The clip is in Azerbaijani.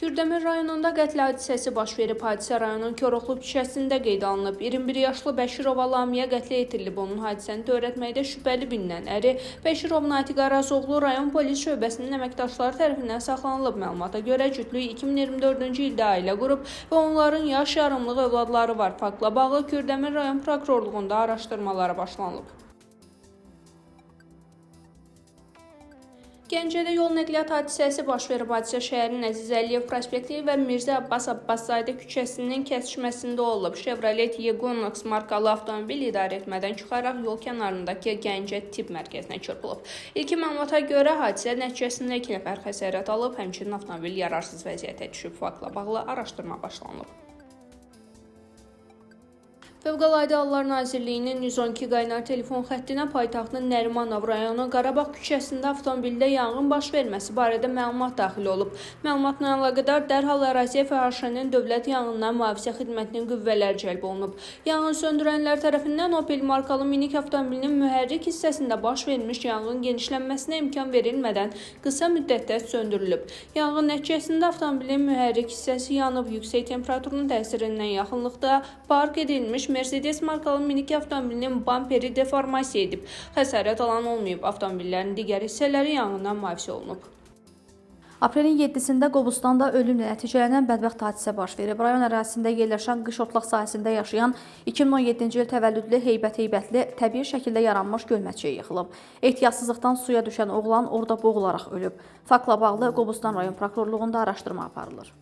Kürdəmir rayonunda qətl hadisəsi baş verib. Hadisə rayonun Koroğlu küçəsində qeydə alınıb. 21 yaşlı Bəşirova Lamiyə qətlə yetirilib. Onun hadisəni törətməkdə şübhəli bilinən əri Bəşirov Natiq Arazoğlu rayon polis şöbəsinin əməkdaşları tərəfindən saxlanılıb. Məlumata görə cütlük 2024-cü ildə ailə qurub və onların yaş yarımlıq övladları var. Faktla bağlı Kürdəmir rayon prokurorluğunda araşdırmalara başlanılıb. Gəncədə yol nəqliyyat hadisəsi baş verib. Hadisə şəhərin Əziz Əliyev prospekti və Mirzə Abbas Abbaszadə küçəsinin kəsişməsində olub. Chevrolet Equinox markalı avtomobil idarə etmədən çıxaraq yol kənarındakı Gəncə tibb mərkəzinə çırpılıb. İlkin məlumata görə hadisə nəticəsində 2 nəfər xəsarət alıb, həmçinin avtomobil yararsız vəziyyətə düşüb. Faktla bağlı araşdırma başlanılıb. Fövqəladə Hallar Nazirliyinin 112 qaynar telefon xəttinə paytaxtın Nərimanov rayonu Qarabağ küçəsində avtomobildə yanğın baş verməsi barədə məlumat daxil olub. Məlumatla əlaqədar dərhal əraziyə FHŞ-nin Dövlət Yanğından Mühafizə Xidmətinin qüvvələri cəlb olunub. Yanğın söndürənlər tərəfindən Opel markalı minik avtomobilinin mühərrik hissəsində baş vermiş yanğın genişlənməsinə imkan verilmədən qısa müddətdə söndürülüb. Yanğın nəticəsində avtomobilin mühərrik hissəsi yanıb, yüksək temperaturun təsirindən yaxınlıqda park edilmiş Mercedes markalı minik avtomobilinin bamperi deformasiya edib. Xəsarət alan olmayıb. Avtomobillərin digər hissələri yanğından mühafizə olunub. Aprelin 7-də Qobustanda ölümlə nəticələnən bədbəxt hadisə baş verib. Rayon ərazisində yerləşən qış otlaq sahəsində yaşayan 2017-ci il təvəllüdlü heybətli təbii şəkildə yaranmış gölməçəyə yıxılıb. Ehtiyatsızlıqdan suya düşən oğlan orada boğularaq ölüb. Faktla bağlı Qobustan rayon prokurorluğunda araşdırma aparılır.